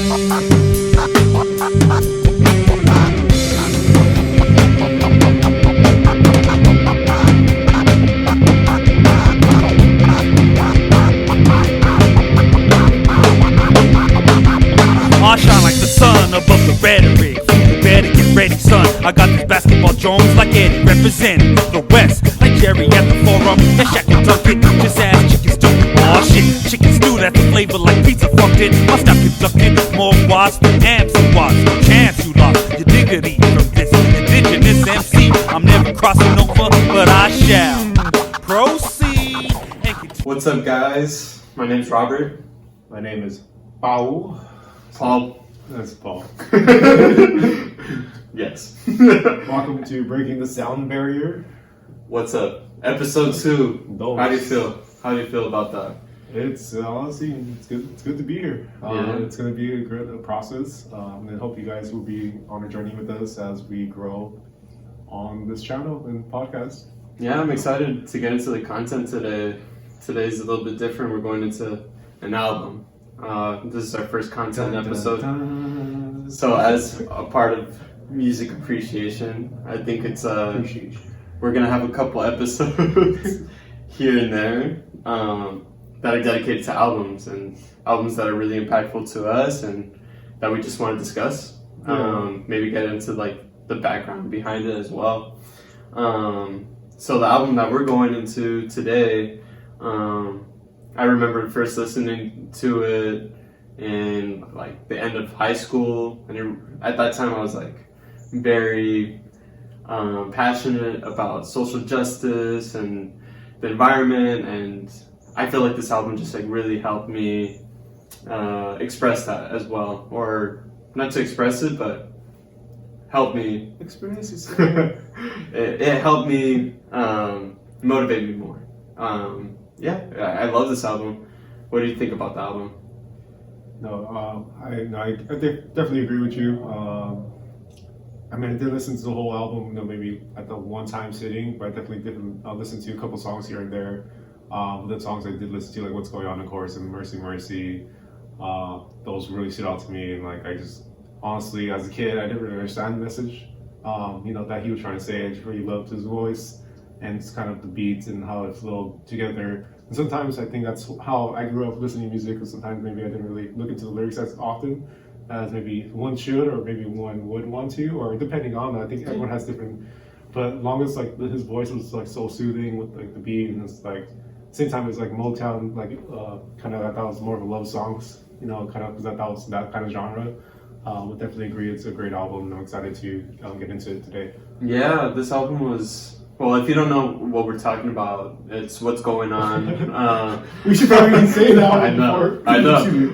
I shine like the sun above the rhetoric. You better get ready, son. I got these basketball Jones like Eddie, representing the West like Jerry at the forum. Yeah, Shaq and Duncan, just ass chicken stew. Aw shit, chicken stew, that's the flavor like pizza fucked it. I'll stop conducting more watts than amps and watts. No chance you lost your dignity from this indigenous MC. I'm never crossing over, but I shall proceed. What's up, guys? My name's Robert. My name is Paul. Paul. That's Paul. Yes. Welcome to Breaking the Sound Barrier. What's up? Episode 2. Dos. How do you feel? How do you feel about that? It's honestly, it's good. It's good to be here. Yeah. It's going to be a great process, and I hope you guys will be on a journey with us as we grow on this channel and podcast. Yeah, I'm excited to get into the content today. Today's a little bit different. We're going into an album. This is our first content episode. So as a part of music appreciation, I think it's we're gonna have a couple episodes here and there that are dedicated to albums and albums that are really impactful to us and that we just want to discuss. Maybe get into like the background behind it as well. So the album that we're going into today, I remember first listening to it in like the end of high school, and at that time I was like very passionate about social justice and the environment, and I feel like this album just like really helped me express that as well, or not to express it, but helped me Experience it. it helped me motivate me more. Yeah, I love this album. What do you think about the album? I definitely agree with you. I mean, I did listen to the whole album, maybe at the one-time sitting, but I definitely did listen to a couple songs here and there. The songs I did listen to, like What's Going On, of course, and Mercy Mercy, those really stood out to me. And like, I just, honestly, as a kid, I didn't really understand the message, that he was trying to say. I just really loved his voice and it's kind of the beats and how it flowed together. And sometimes I think that's how I grew up listening to music, because sometimes maybe I didn't really look into the lyrics as often as maybe one should, or maybe one would want to, or depending on that. I think everyone has different, but long as like his voice was like so soothing with like the beat, and it's like same time it's like Motown, like kind of that was more of a love songs, kind of, because that was that kind of genre. Would definitely agree it's a great album, and I'm excited to get into it today. Yeah, this album was, well, if you don't know what we're talking about, it's What's Going On. We should probably say that. I know.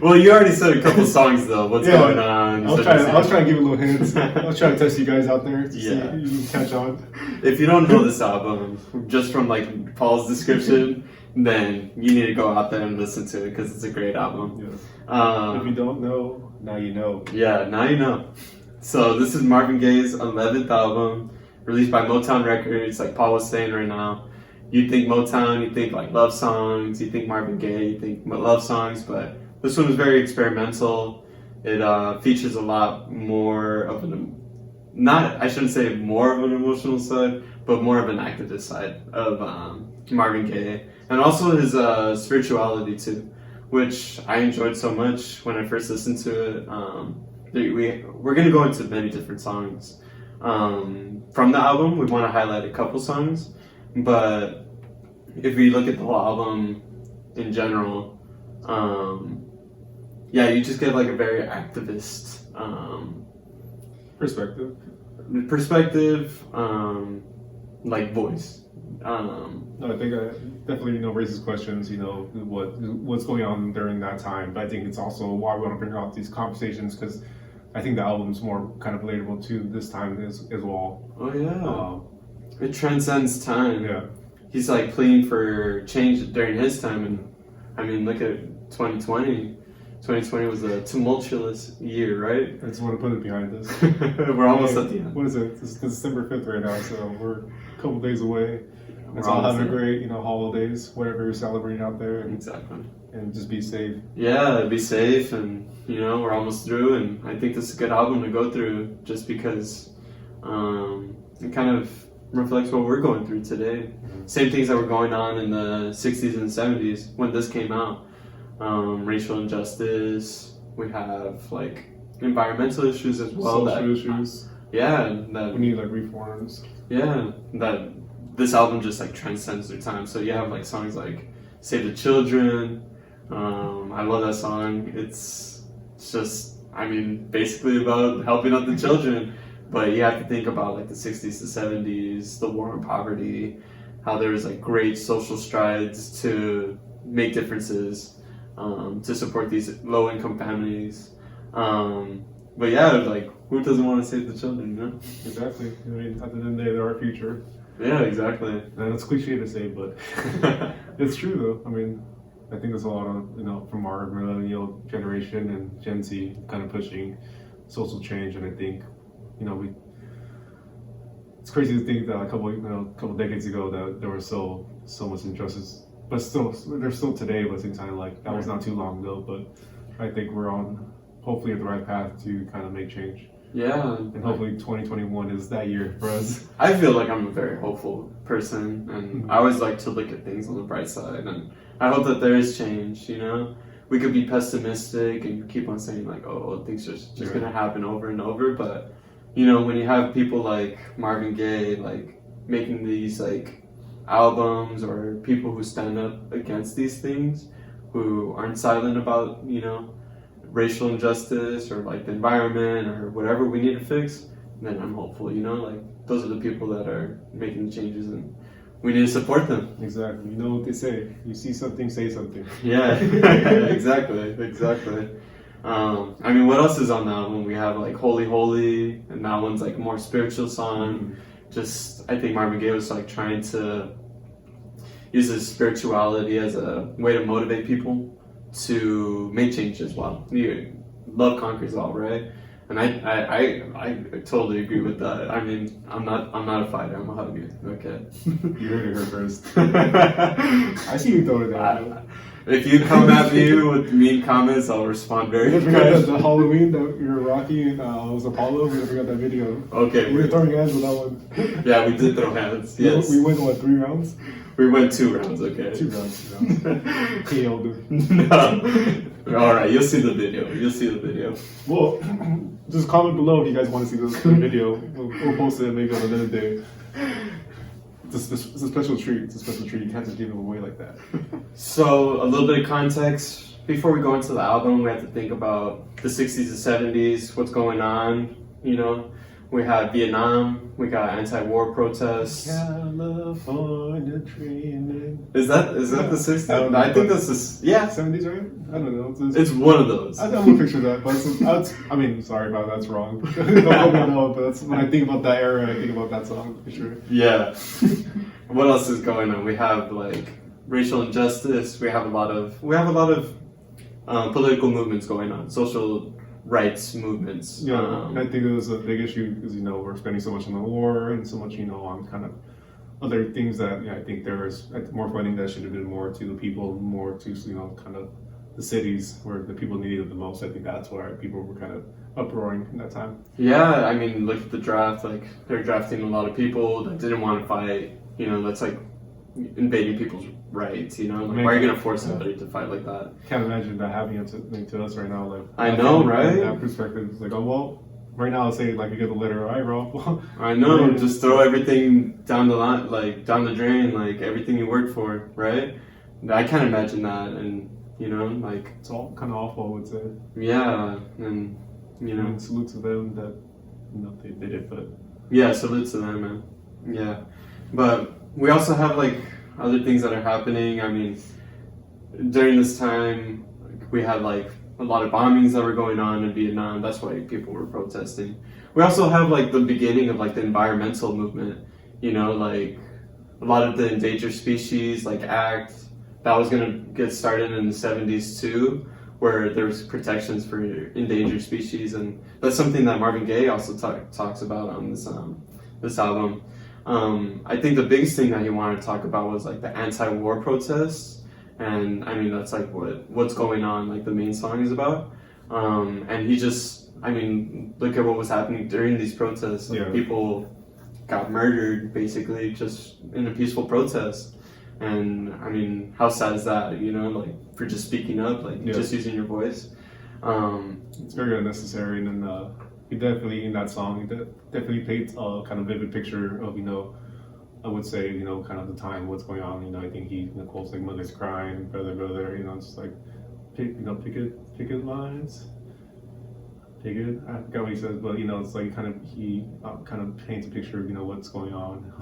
Well, you already said a couple songs though. What's going on? I was trying to give a little hints. I was trying to test you guys out there to see if you can catch on. If you don't know this album, just from like Paul's description, then you need to go out there and listen to it, because it's a great album. Yeah. If you don't know, now you know. Yeah, now you know. So this is Marvin Gaye's 11th album, released by Motown Records. Like Paul was saying right now, you think Motown, you think like love songs, you think Marvin Gaye, you think love songs, but this one was very experimental. It features a lot more of I shouldn't say more of an emotional side, but more of an activist side of Marvin Gaye, and also his spirituality too, which I enjoyed so much when I first listened to it. We're going to go into many different songs from the album. We want to highlight a couple songs, but if we look at the whole album in general, you just get like a very activist perspective, like voice. No, I think definitely raises questions. What's going on during that time. But I think it's also why we want to bring out these conversations, because I think the album's more kind of relatable to this time as well. Oh yeah, it transcends time. Yeah, he's like pleading for change during his time, and I mean, look at 2020. 2020 was a tumultuous year, right? I just want to put it behind us. We're almost at the end. What is it? It's December 5th right now, so we're a couple days away. Let's all have a great, holidays, whatever you're celebrating out there, Exactly. and just be safe. Yeah, be safe, and we're almost through, and I think this is a good album to go through, just because it kind of reflects what we're going through today. Same things that were going on in the 60s and 70s when this came out. Racial injustice. We have like environmental issues as well. Social issues. Yeah, that we need like reforms. Yeah, that this album just like transcends their time. So you have like songs like "Save the Children." I love that song. It's just, basically about helping out the children. But you have to think about like the 60s to 70s, the war on poverty, how there was like great social strides to make differences, to support these low-income families. But yeah, like, who doesn't want to save the children, Exactly. At the end of the day, they're our future. Yeah, exactly. And it's cliche to say, but it's true though. I think there's a lot of, from our millennial generation and Gen Z kind of pushing social change, and I think, it's crazy to think that a couple decades ago that there was so much injustice, but still, there's still today, but at the same time, like, that was not too long ago, but I think we're on, hopefully, the right path to kind of make change. Yeah. And hopefully 2021 is that year for us. I feel like I'm a very hopeful person, and I always like to look at things on the bright side, and I hope that there is change, We could be pessimistic and keep on saying like, oh, things just going to happen over and over, but, when you have people like Marvin Gaye, like, making these, like, albums, or people who stand up against these things, who aren't silent about, racial injustice or like the environment or whatever we need to fix, then I'm hopeful, like, those are the people that are making the changes, and we need to support them. Exactly. You know what they say, you see something, say something. Yeah. exactly. What else is on that album? We have like Holy Holy, and that one's like a more spiritual song. Just, I think Marvin Gaye was like trying to use his spirituality as a way to motivate people to make change as well. Love conquers all, right? And I totally agree with that. I'm not a fighter. I'm a hugger. Okay. You heard it here first. I see you throw it down. If you come at me with mean comments, I'll respond very quick. The Halloween that you were rocking, was Apollo. We never got that video. Okay. We were throwing hands with that one. Yeah, we did throw hands. Yes. We went 3 rounds. We went 2 rounds. Okay. 2 rounds. KO'd. No. All right, you'll see the video. Well, just comment below if you guys want to see the video. We'll post it maybe on another day. It's a special treat. You can't just give them away like that. So, a little bit of context. Before we go into the album, we have to think about the 60s and 70s, what's going on, We had Vietnam, we got anti-war protests. California dreaming. Is that the 60s? I think that's the... Yeah. 70s, right? I don't know. It's one of those. I don't picture that, but sorry about that, that's wrong. Don't know, but when I think about that era, I think about that song, for sure. Yeah. What else is going on? We have, like, racial injustice. We have a lot of political movements going on, social rights movements. Yeah, I think it was a big issue because we're spending so much on the war and so much on kind of other things that I think there was more funding that should have been more to the people, more to kind of the cities where the people needed it the most. I think that's why people were kind of uproaring in that time. Yeah, look at the draft. Like, they're drafting a lot of people that didn't want to fight. That's like invading people's rights, why are you going to force somebody to fight like that? Can't imagine that happening to us right now. Like, I know, right? From that perspective, it's like, oh, well, right now, I'll say, like, you get the letter, all right, bro. I know, just throw everything down the line, like, down the drain, like, everything you worked for, right? I can't imagine that, and, like... It's all kind of awful, I would say. Yeah, and, And salute to them that, they did it, but... Yeah, salute to them, man. Yeah. But we also have, like, other things that are happening. During this time, we had like a lot of bombings that were going on in Vietnam. That's why people were protesting. We also have like the beginning of like the environmental movement, like a lot of the endangered species like act that was going to get started in the 70s too, where there was protections for endangered species, and that's something that Marvin Gaye also talks about on this album. I think the biggest thing that he wanted to talk about was like the anti-war protests, and I mean that's like what's going on, like the main song is about. And he just, I mean, look at what was happening during these protests. Like, people got murdered basically just in a peaceful protest. And I mean, how sad is that? You know, like for just speaking up, like just using your voice. It's very unnecessary, and then he definitely in that song, he definitely paints a kind of vivid picture of, you know, I would say, you know, kind of the time, what's going on. You know, I think he quotes like "mother's crying, brother, brother." You know, it's like picket lines. Picket. I forgot what he says, but you know, it's like he kind of paints a picture of, you know, what's going on.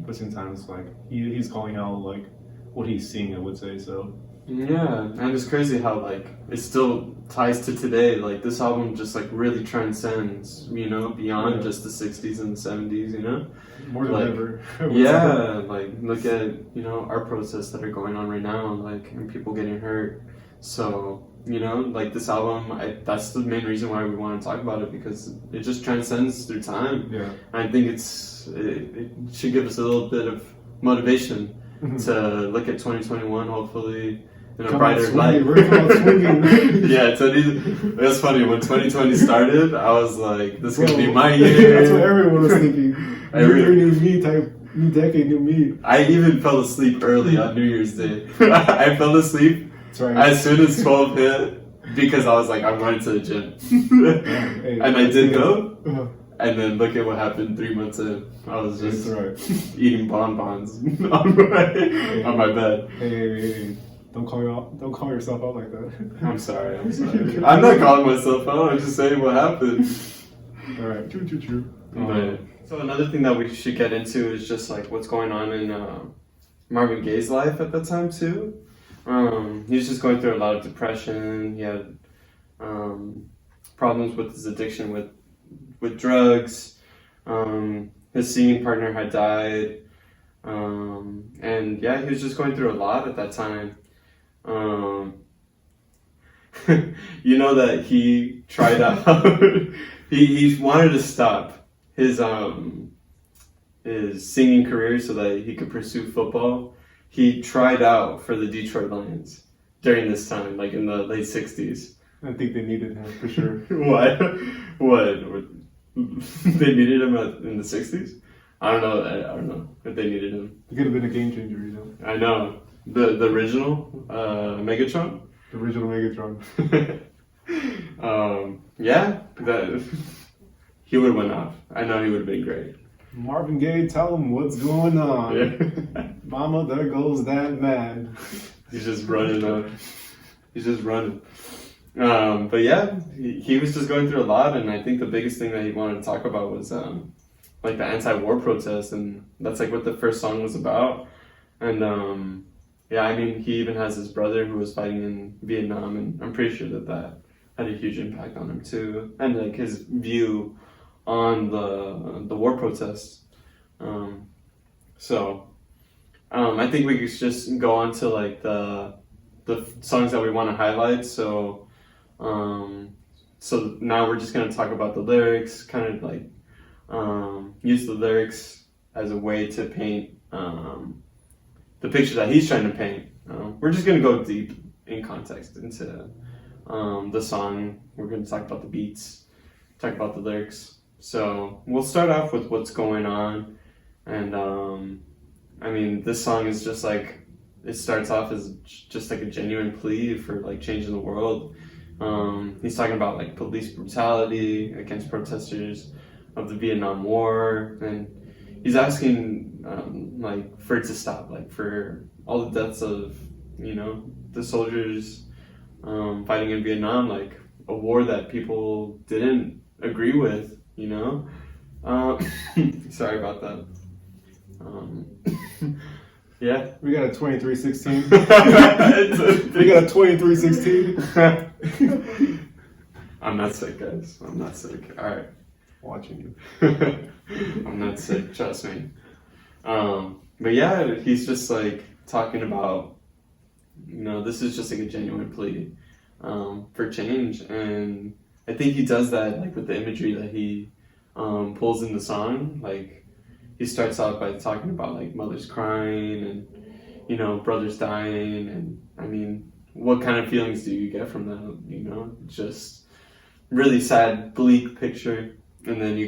But sometimes it's like he's calling out like what he's seeing, I would say so. Yeah, and it's crazy how like it still ties to today. Like this album just like really transcends, you know, beyond just the 60s and the 70s, you know? More than like, ever. Yeah, like look at, you know, our protests that are going on right now, like, and people getting hurt. So, you know, like this album, that's the main reason why we want to talk about it, because it just transcends through time. Yeah. And I think it should give us a little bit of motivation to look at 2021, hopefully, in a brighter light. Yeah, that's funny. When 2020 started, I was like, this is going to be my year. That's what everyone was thinking. New year, new me type, new decade, new me. I even fell asleep early on New Year's Day. I fell asleep as soon as 12 hit because I was like, I'm going to the gym. And I did go. And then look at what happened 3 months in. I was just eating bonbons on my bed. Hey. Don't call yourself out like that. I'm sorry. I'm not calling myself out. I'm just saying what happened. All right. True. So another thing that we should get into is just like what's going on in Marvin Gaye's life at that time too. He was just going through a lot of depression. He had problems with his addiction with drugs. His singing partner had died. And yeah, he was just going through a lot at that time. You know that he tried out. he wanted to stop his singing career so that he could pursue football. He tried out for the Detroit Lions during this time, like in the late 60s. I think they needed him for sure. What? They needed him in the 60s? I don't know if they needed him. It could have been a game changer, you know. I know. The original Megatron? The original Megatron. Yeah, he would have went off. I know he would have been great. Marvin Gaye, tell him what's going on. Yeah. Mama, there goes that man. He's just running up. He's just running. But yeah, he was just going through a lot, and I think the biggest thing that he wanted to talk about was like the anti-war protests, and that's like what the first song was about. And yeah, I mean, he even has his brother who was fighting in Vietnam, and I'm pretty sure that had a huge impact on him too, and like his view on the war protests. So I think we could just go on to like the songs that we want to highlight. So now we're just gonna talk about the lyrics, kind of like use the lyrics as a way to paint the picture that he's trying to paint. We're just gonna go deep in context into the song. We're gonna talk about the beats, talk about the lyrics. So we'll start off with what's going on, and I mean, this song is just like, it starts off as just like a genuine plea for like changing the world. He's talking about like police brutality against protesters of the Vietnam War, and he's asking like for it to stop, like for all the deaths of, you know, the soldiers fighting in Vietnam, like a war that people didn't agree with, you know. Sorry about that. Yeah, we got a 2316. We got a 2316. I'm not sick, guys. I'm not sick. All right. Watching you. I'm not sick, trust me. But yeah, he's just like talking about, you know, this is just like a genuine plea for change, and I think he does that like with the imagery that he pulls in the song. Like he starts out by talking about like mothers crying and, you know, brothers dying, and I mean, what kind of feelings do you get from that? You know, just really sad, bleak picture. And then you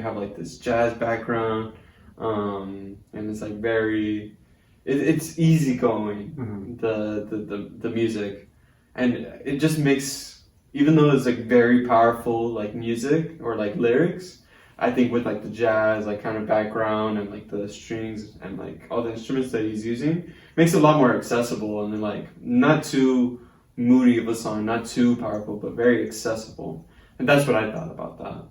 have like this jazz background, and it's like very, it's easygoing, the music, and it just makes, even though it's like very powerful like music or like lyrics, I think with like the jazz like kind of background and like the strings and like all the instruments that he's using, makes it a lot more accessible, and then like not too moody of a song, not too powerful, but very accessible. And that's what I thought about that.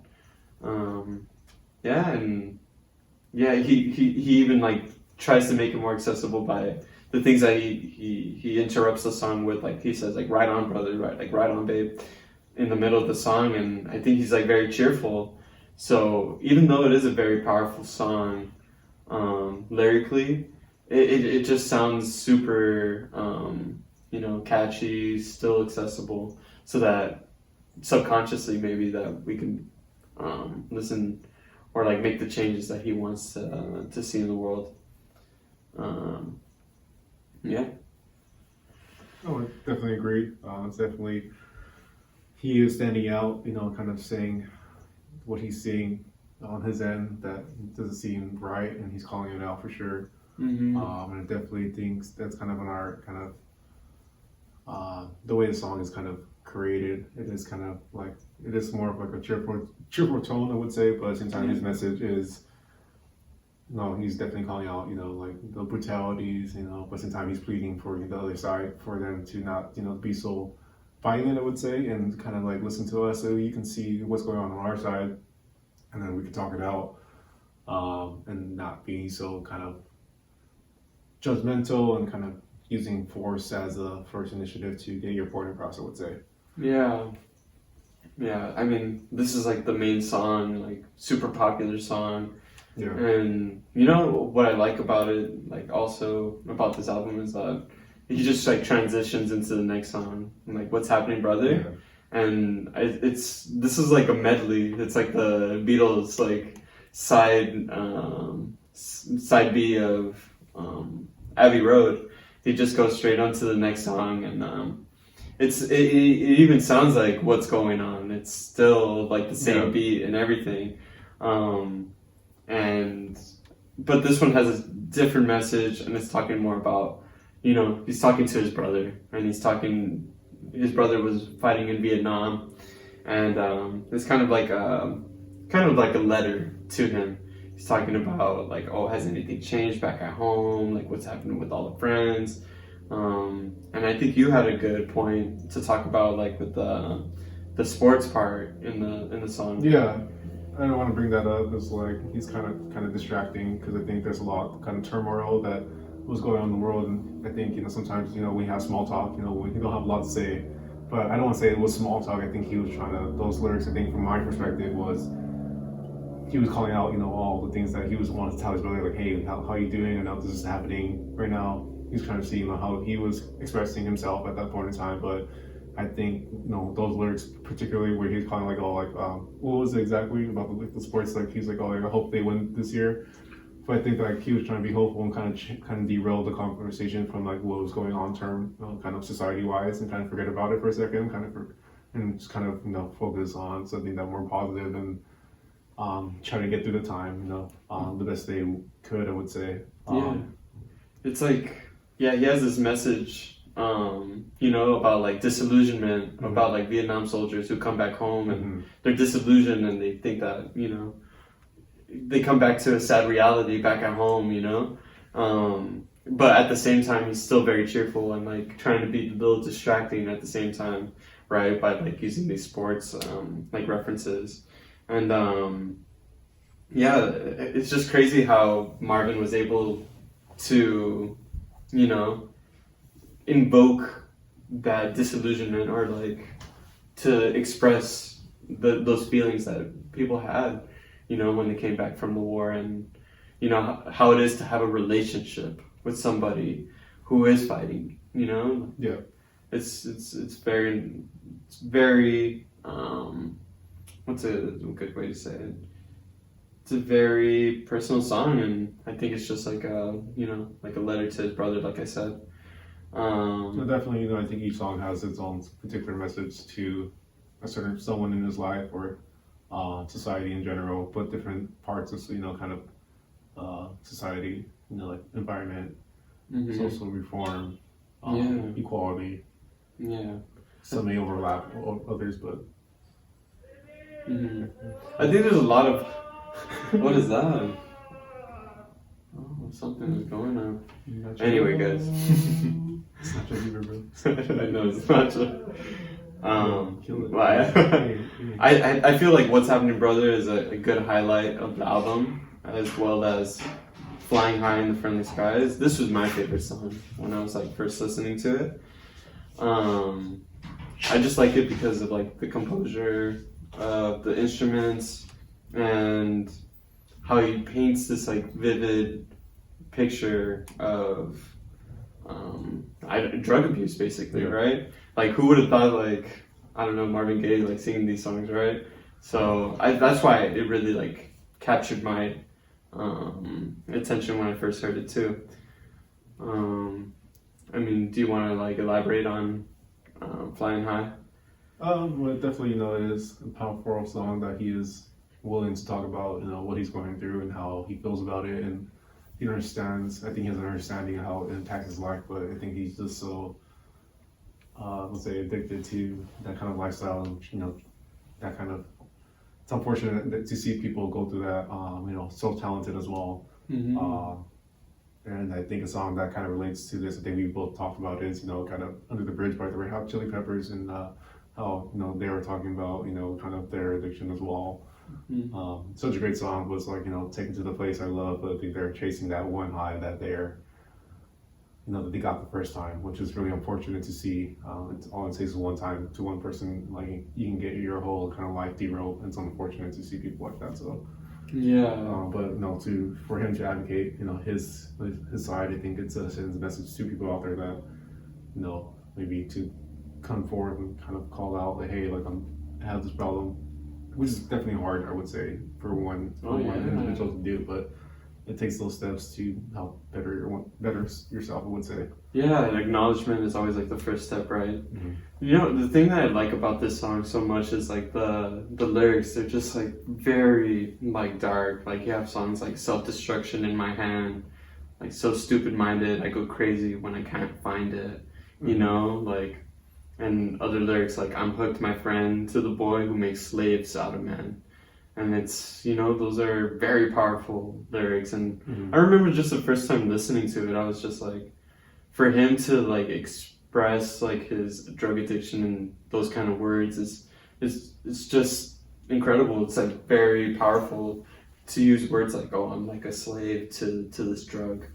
He even like tries to make it more accessible by the things that he interrupts the song with, like he says like "right on, brother," right, like "right on, babe," in the middle of the song, and I think he's like very cheerful. So even though it is a very powerful song, lyrically, it just sounds super, you know, catchy, still accessible, so that subconsciously maybe that we can listen or like make the changes that he wants to see in the world. Yeah. Oh, I definitely agree. It's definitely, he is standing out, you know, kind of saying what he's seeing on his end that doesn't seem right, and he's calling it out for sure. And I definitely think that's kind of an art, kind of the way the song is kind of created. It is kind of like, it is more of like a cheerful tone, I would say, but at the same time, his message is, no, he's definitely calling out, you know, like the brutalities, you know, but at the same time, he's pleading for the other side, for them to not, you know, be so violent, I would say, and kind of like listen to us so you can see what's going on our side, and then we can talk it out, and not be so kind of judgmental and kind of using force as a first initiative to get your point across, I would say. Yeah, I mean, this is like the main song, like super popular song. Yeah. And you know what I like about it, like also about this album, is that he just like transitions into the next song, like "What's Happening, Brother." Yeah. And this is like a medley. It's like the Beatles like side B of Abbey Road. He just goes straight on to the next song, and it even sounds like "What's Going On." It's still like the same beat and everything, but this one has a different message, and it's talking more about, you know, he's talking to his brother, and his brother was fighting in Vietnam, and it's kind of like a letter to him. He's talking about like, oh, has anything changed back at home? Like, what's happening with all the friends? And I think you had a good point to talk about, like with the sports part in the song. Yeah, I don't want to bring that up. It's like he's kind of distracting, because I think there's a lot of kind of turmoil that was going on in the world, and I think, you know, sometimes, you know, we have small talk, you know, we don't have a lot to say, but I don't want to say it was small talk. I think he was trying to, those lyrics, I think from my perspective, was he was calling out, you know, all the things that he was wanting to tell his brother, like, hey, how are you doing? I know this is happening right now. He's trying to see, you know, how he was expressing himself at that point in time, but I think, you know, those lyrics, particularly where he's calling like, oh, like, what was it exactly about the sports? Like, he's like, oh, like, I hope they win this year. But I think like he was trying to be hopeful and kind of derail the conversation from like what was going on kind of society wise, and kind of forget about it for a second, and just kind of, you know, focus on something that more positive, and try to get through the time, you know, the best they could, I would say. It's like, yeah, he has this message, you know, about like disillusionment, about like Vietnam soldiers who come back home and they're disillusioned, and they think that, you know, they come back to a sad reality back at home, you know. But at the same time, he's still very cheerful and like trying to be a little distracting at the same time, right? By like using these sports like references. And it's just crazy how Marvin was able to, you know, invoke that disillusionment, or like to express those feelings that people had, you know, when they came back from the war, and you know how it is to have a relationship with somebody who is fighting, you know. Yeah, it's very what's a good way to say it? it's a very personal song, and I think it's just like a like a letter to his brother, like I said. So definitely, I think each song has its own particular message to a certain someone in his life or society in general, but different parts of kind of society, like environment, social reform, equality. Yeah. Some may overlap others, but I think there's a lot of what is that? Oh, something is going on. Anyway, guys. It's not just either, bro. I know it's not just. I feel like What's Happening Brother is a good highlight of the album, as well as Flying High in the Friendly Skies. This was my favorite song when I was like first listening to it. I just like it because of like the composure, the instruments, and how he paints this like vivid picture of drug abuse, basically, right? Like, who would have thought, like, I don't know, Marvin Gaye, like, singing these songs, right? So that's why it really, like, captured my attention when I first heard it, too. I mean, do you want to, like, elaborate on Flying High? Well, definitely, it is a powerful song that he is willing to talk about, what he's going through and how he feels about it, and he understands. I think he has an understanding of how it impacts his life, but I think he's just so, let's say, addicted to that kind of lifestyle, and that kind of. It's unfortunate to see people go through that. So talented as well. And I think a song that kind of relates to this, I think we both talked about, is kind of Under the Bridge by the Red Hot Chili Peppers, and how they were talking about kind of their addiction as well. Such a great song. Was like taken to the place I love, but I think they're chasing that one high that they're that they got the first time, which is really unfortunate to see. All it takes is one time to one person, like you can get your whole kind of life derailed. It's unfortunate to see people like that. So but for him to advocate his side, I think it sends a message to people out there that maybe to come forward and kind of call out like, hey, like I have this problem. Which is definitely hard, I would say, for one individual to do, but it takes those steps to help better yourself, I would say. Yeah, and acknowledgement is always like the first step, right? The thing that I like about this song so much is like the lyrics. They're just like very like dark. Like you have songs like Self-Destruction in My Hand, like So Stupid-Minded, I Go Crazy When I Can't Find It, like. And other lyrics like I'm hooked, my friend, to the boy who makes slaves out of men. And it's, those are very powerful lyrics. And I remember just the first time listening to it, I was just like, for him to like express like his drug addiction in those kind of words it's just incredible. It's like very powerful to use words like, oh, I'm like a slave to this drug.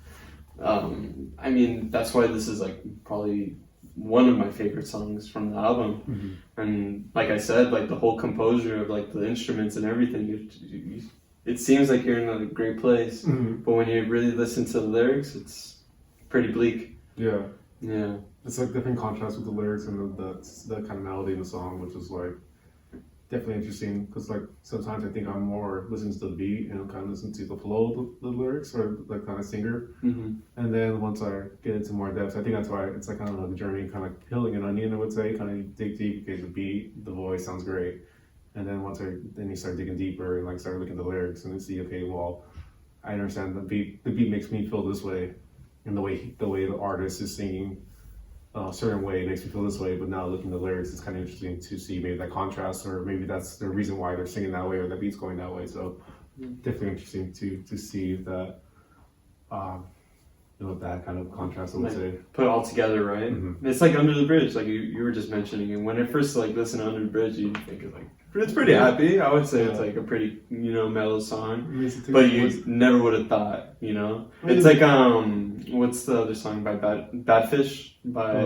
I mean, that's why this is like probably one of my favorite songs from the album. And like I said, like the whole composure of like the instruments and everything, it seems like you're in a great place, but when you really listen to the lyrics, it's pretty bleak. Yeah It's like different contrast with the lyrics and the kind of melody in the song, which is like definitely interesting, because like sometimes I think I'm more listening to the beat and kind of listen to the flow of the lyrics or the kind of singer, and then once I get into more depth, I think that's why it's like kind of like a journey, kind of peeling an onion, I would say, kind of dig deep, get the beat, the voice sounds great, and then then you start digging deeper and like start looking at the lyrics and then see, okay, well, I understand the beat makes me feel this way, and the way the artist is singing a certain way makes me feel this way, but now looking at the lyrics, it's kind of interesting to see maybe that contrast, or maybe that's the reason why they're singing that way or the beat's going that way. So definitely interesting to see that, that kind of contrast, I would say. Put it all together, right? It's like Under the Bridge, like you were just mentioning, and when I first like listen to Under the Bridge, you think it's like, it's pretty happy. I would say it's like a pretty, mellow song, but you never would have thought, It's like, what's the other song by Bad Fish by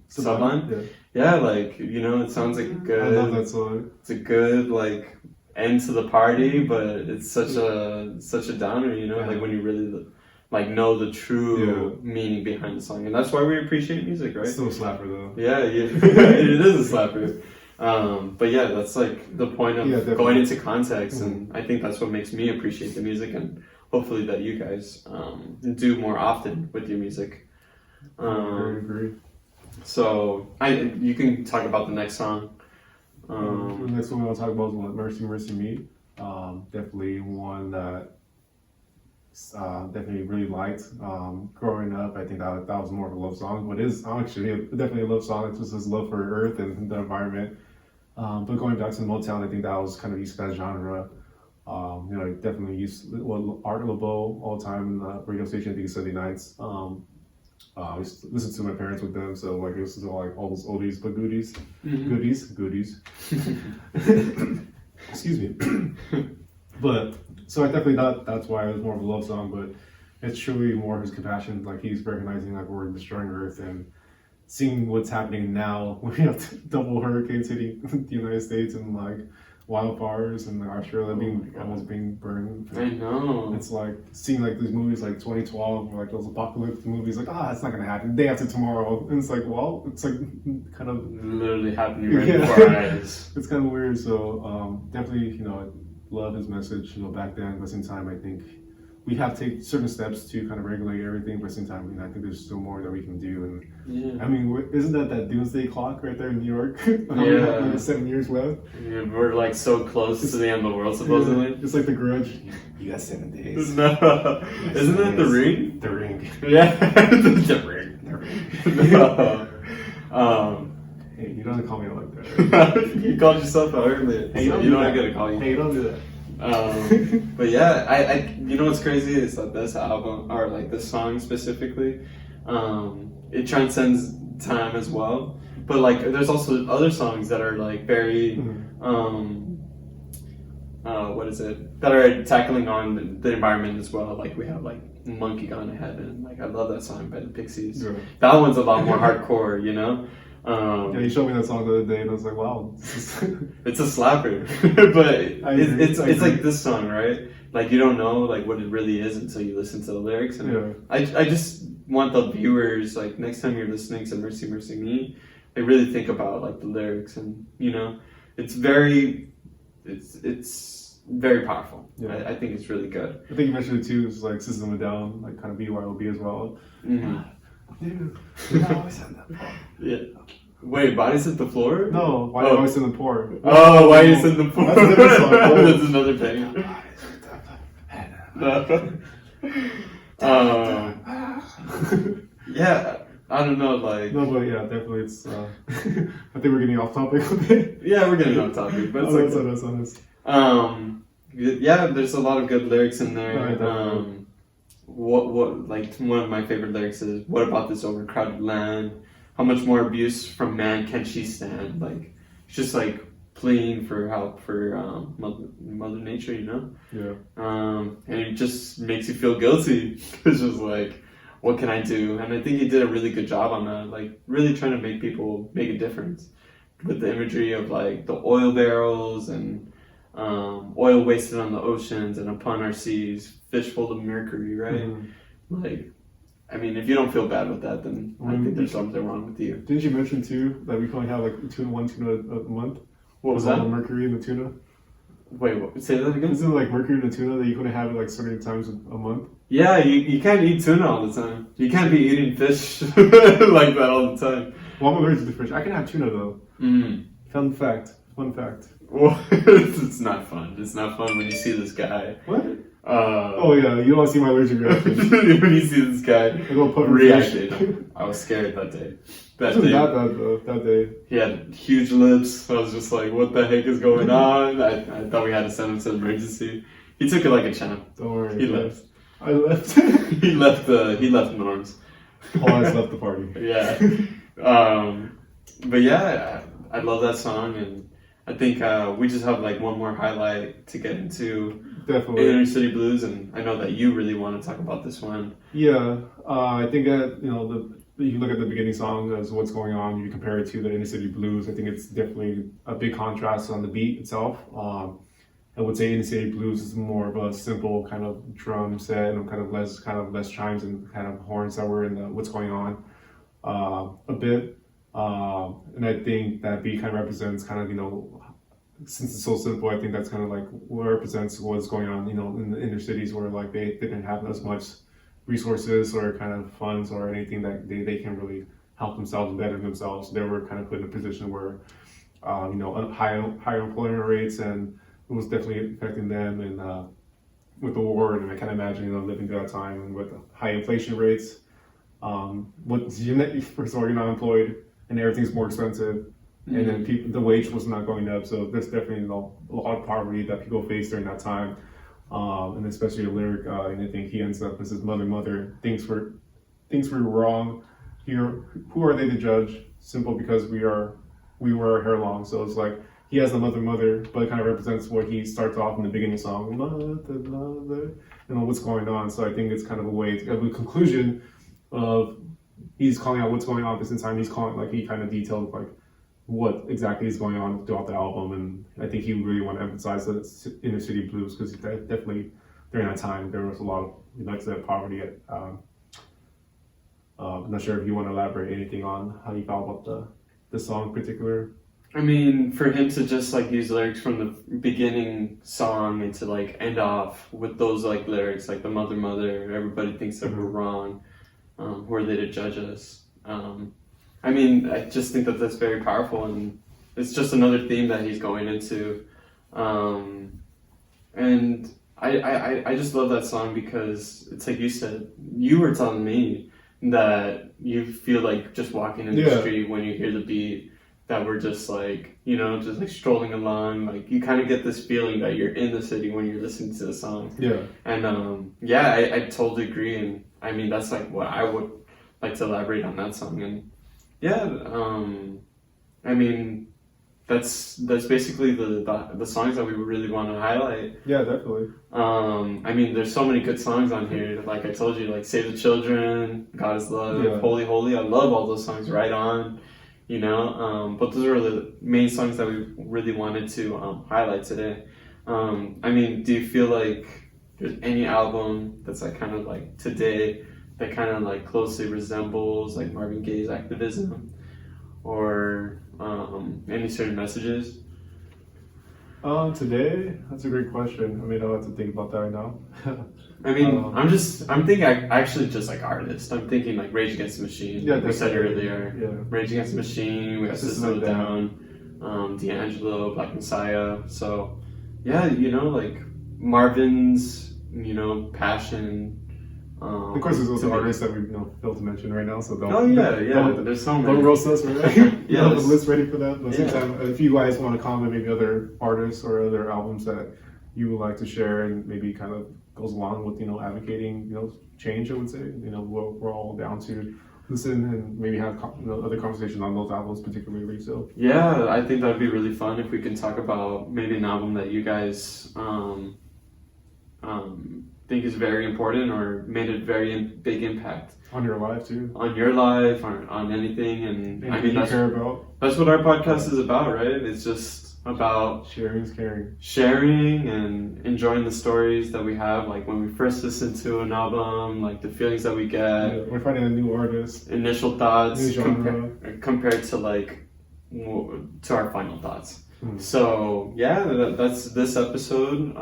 Sublime? Yeah, like, it sounds like good. I love that song. It's a good, like, end to the party, but it's such a downer, like when you really like know the true meaning behind the song, and that's why we appreciate music, right? It's still a slapper though. Yeah, it is a slapper. But yeah, that's like the point of Yeah, going into context, and I think that's what makes me appreciate the music, and hopefully that you guys do more often with your music. I agree. So you can talk about the next song. The next one I'll talk about is Mercy, Mercy Me. Definitely one that definitely really liked. Growing up, I think that was more of a love song, but it's actually definitely a love song. It's just his love for Earth and the environment. But going back to Motown, I think that was kind of used to that genre. Definitely used Art LeBeau all the time in the radio station. I think it's Sunday nights. I used to listen to my parents with them, so like I used to like all those oldies but goodies, goodies. Excuse me. But so I definitely thought that's why it was more of a love song, but it's truly more of his compassion. Like he's recognizing like we're destroying Earth and seeing what's happening now. We have double hurricanes hitting the United States and like wildfires and Australia almost being burned. I know. It's like seeing like these movies like 2012, like those apocalyptic movies, like it's not gonna happen. Day after tomorrow, and it's like it's like kind of literally happening right before our eyes. It's kind of weird. So definitely, love his message. Back then, but at the same time, I think we have to take certain steps to kind of regulate everything. But at the same time, I think there's still more that we can do. And I mean, isn't that doomsday clock right there in New York? Yeah. 7 years left. Yeah, we're like so close to the end of the world, supposedly. Yeah, it's like The Grudge. You got 7 days. No, isn't that The Ring? The Ring. Yeah, The Ring. The Ring. No. Hey, you don't have to call me out like that. Right? You called yourself out earlier. Hey, So you know I gotta call you. Hey, you don't do that. But yeah, I you know what's crazy is that this album, or like this song specifically, it transcends time as well. But like, there's also other songs that are like very, what is it? That are tackling on the environment as well. Like we have like Monkey Gone to Heaven. Like I love that song by the Pixies. Yeah. That one's a lot more hardcore, Yeah, you showed me that song the other day, and I was like, "Wow, it's a slapper." But it's like this song, right? Like you don't know like what it really is until you listen to the lyrics. And I just want the viewers, like next time you're listening to Mercy Mercy Me, they really think about like the lyrics, and it's very powerful. Yeah. I think it's really good. I think you mentioned it too. It's like System of a Down, like kind of BYOB as well. Mm-hmm. Yeah. Wait, bodies hit the floor? No, why are always in the poor? Oh, why is in the poor? That's a different song. That's another thing. Yeah, I don't know, like. No, but yeah, definitely it's. I think we're getting off topic a bit. Yeah, we're getting off topic, but it's that's honest. Yeah, there's a lot of good lyrics in there. Right, what like one of my favorite lyrics is, "What about this overcrowded land? How much more abuse from man can she stand?" Like, it's just like pleading for help for Mother Nature, Yeah. And it just makes you feel guilty. It's just like, what can I do? And I think he did a really good job on that, like really trying to make people make a difference with the imagery of like the oil barrels and oil wasted on the oceans and upon our seas, fish full of mercury, right? Mm-hmm. Like, I mean, if you don't feel bad with that, then I think there's something wrong with you. Didn't you mention too that we can only have like one tuna a month? What was all that? the mercury in the tuna? Wait, what? Say that again? Isn't it like mercury in the tuna that you couldn't have it like certain times a month? Yeah, you can't eat tuna all the time. You can't be eating fish like that all the time. Well, I'm allergic to fish. I can have tuna though. Fun fact. Well, it's not fun. It's not fun when you see this guy. What? Oh yeah, you don't want to see my allergic reaction. When you see this guy reacted. I was scared that day. That day. He had huge lips. I was just like, what the heck is going on? I thought we had to send him to emergency. He took it like a champ. Don't worry. He left. I left. He left Norms. Paul has left the party. Yeah. But yeah, I love that song, and I think we just have like one more highlight to get into. Definitely. Inner City Blues, and I know that you really want to talk about this one. Yeah, I think that if you look at the beginning song as what's going on, you compare it to the Inner City Blues. I think it's definitely a big contrast on the beat itself. I would say Inner City Blues is more of a simple kind of drum set and kind of less chimes and kind of horns that were in the what's going on a bit. And I think that beat kind of represents kind of, since it's so simple, I think that's kind of like what represents what's going on, in the inner cities where like they didn't have as much resources or kind of funds or anything that they can really help themselves better themselves. They were kind of put in a position where, higher employment rates, and it was definitely affecting them. And with the war, and I can't imagine, living through that time and with high inflation rates. First of all, you're not employed and everything's more expensive. And then the wage was not going up, so there's definitely a lot of poverty that people faced during that time, and especially the lyric. And I think he ends up as his mother. Things were wrong. Here, who are they to judge? Simple, because we were our hair long. So it's like he has a mother, but it kind of represents what he starts off in the beginning song. Mother, what's going on. So I think it's kind of a way to have a conclusion of he's calling out what's going on at the same time. He's calling, like, he kind of detailed like what exactly is going on throughout the album, and I think he really want to emphasize the inner city blues, because definitely during that time there was a lot of, like I said, poverty. I'm not sure if you want to elaborate anything on how you felt about the song in particular. I mean, for him to just like use lyrics from the beginning song and to like end off with those like lyrics, like the mother, everybody thinks that we're wrong. Who are they to judge us? I mean, I just think that that's very powerful, and it's just another theme that he's going into. And I just love that song because it's like you said, you were telling me that you feel like just walking in the street when you hear the beat, that we're just like, just like strolling along. Like you kind of get this feeling that you're in the city when you're listening to the song. Yeah. And I totally agree. And I mean, that's like what I would like to elaborate on that song. And I mean, that's basically the songs that we really want to highlight. Yeah, definitely. I mean, there's so many good songs on here. Like I told you, like Save the Children, God is Love, Holy Holy. I love all those songs. Right On, but those are the main songs that we really wanted to highlight today. I mean, do you feel like there's any album that's like kind of like today that kind of like closely resembles like Marvin Gaye's activism, or any certain messages? Today, that's a great question. I mean, I'll have to think about that right now. I mean, I'm thinking actually just like artists. I'm thinking like Rage Against the Machine. Yeah, we said earlier. Yeah. Rage Against the Machine. We have to Slow Down. D'Angelo, Black Messiah. So, yeah, like Marvin's, passion. Of course, there's also artists that we failed to mention right now, so don't. Oh yeah. There's so many. Don't roast us, right? Yeah, have the list ready for that. But same time, if you guys want to comment maybe other artists or other albums that you would like to share, and maybe kind of goes along with advocating change, I would say we're all down to listen and maybe have other conversations on those albums particularly. So yeah, I think that'd be really fun if we can talk about maybe an album that you guys think is very important or made a very big impact on your life too, on anything. And I mean, that's what our podcast is about, right? It's just about sharing is caring, sharing and enjoying the stories that we have, like when we first listen to an album, like the feelings that we get. We're finding a new artist, initial thoughts compared to like to our final thoughts. So yeah, that's this episode.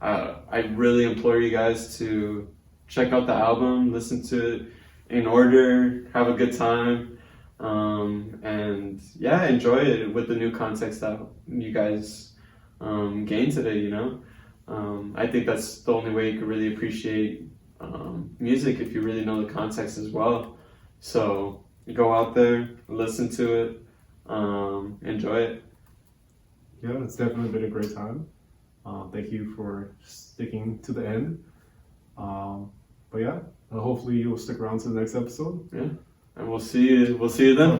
I really implore you guys to check out the album, listen to it in order, have a good time, and yeah, enjoy it with the new context that you guys gained today. I think that's the only way you can really appreciate music, if you really know the context as well. So go out there, listen to it, enjoy it. Yeah, it's definitely been a great time. Thank you for sticking to the end. But yeah, hopefully you'll stick around to the next episode. Yeah, and we'll see you then.